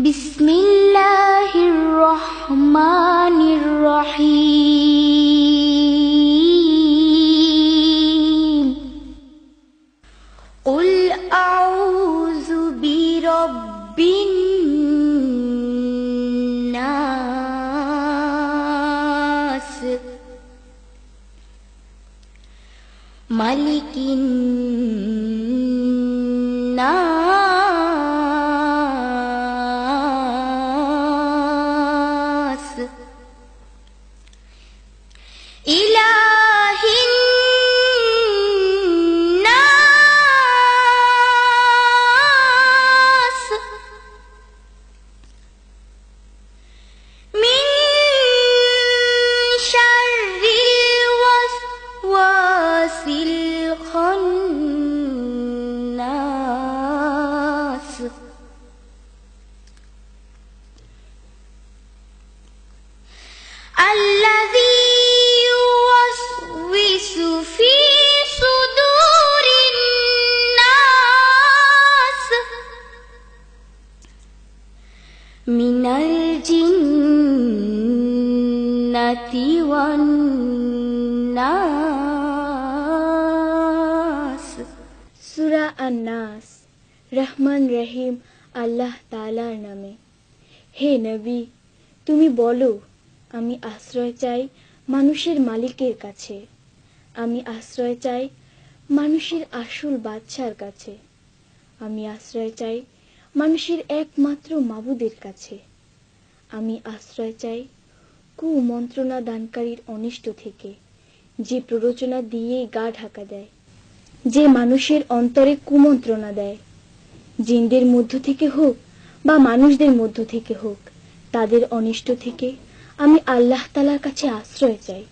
বিসমিল্লাহির রহমানির রহিম কুল আউযু বিরাব্বিন নাস মালিকিন নাস ইলাহিন নাস মিন শাররিল ওয়াসওয়াসিল খান্নাস الذي يوسوس في صدور الناس من الجنة والناس সূরা আন-নাস। রহমান রহিম আল্লাহ তাআলার নামে। হে নবী, তুমি বলো, আমি আশ্রয় চাই মানুষের মালিকের কাছে, আমি আশ্রয় চাই মানুষের আসল বাদশার কাছে, আমি আশ্রয় চাই মানুষের একমাত্র মাবুদের কাছে, আমি আশ্রয় চাই কুমন্ত্রণা দানকারীর অনিষ্ট থেকে, যে প্ররোচনা দিয়ে গা ঢাকা দেয়, যে মানুষের অন্তরে কুমন্ত্রণা দেয়, জিনদের মধ্য থেকে হোক বা মানুষদের মধ্য থেকে হোক, তাদের অনিষ্ট থেকে আমি আল্লাহ তাআলার কাছে আশ্রয় চাই।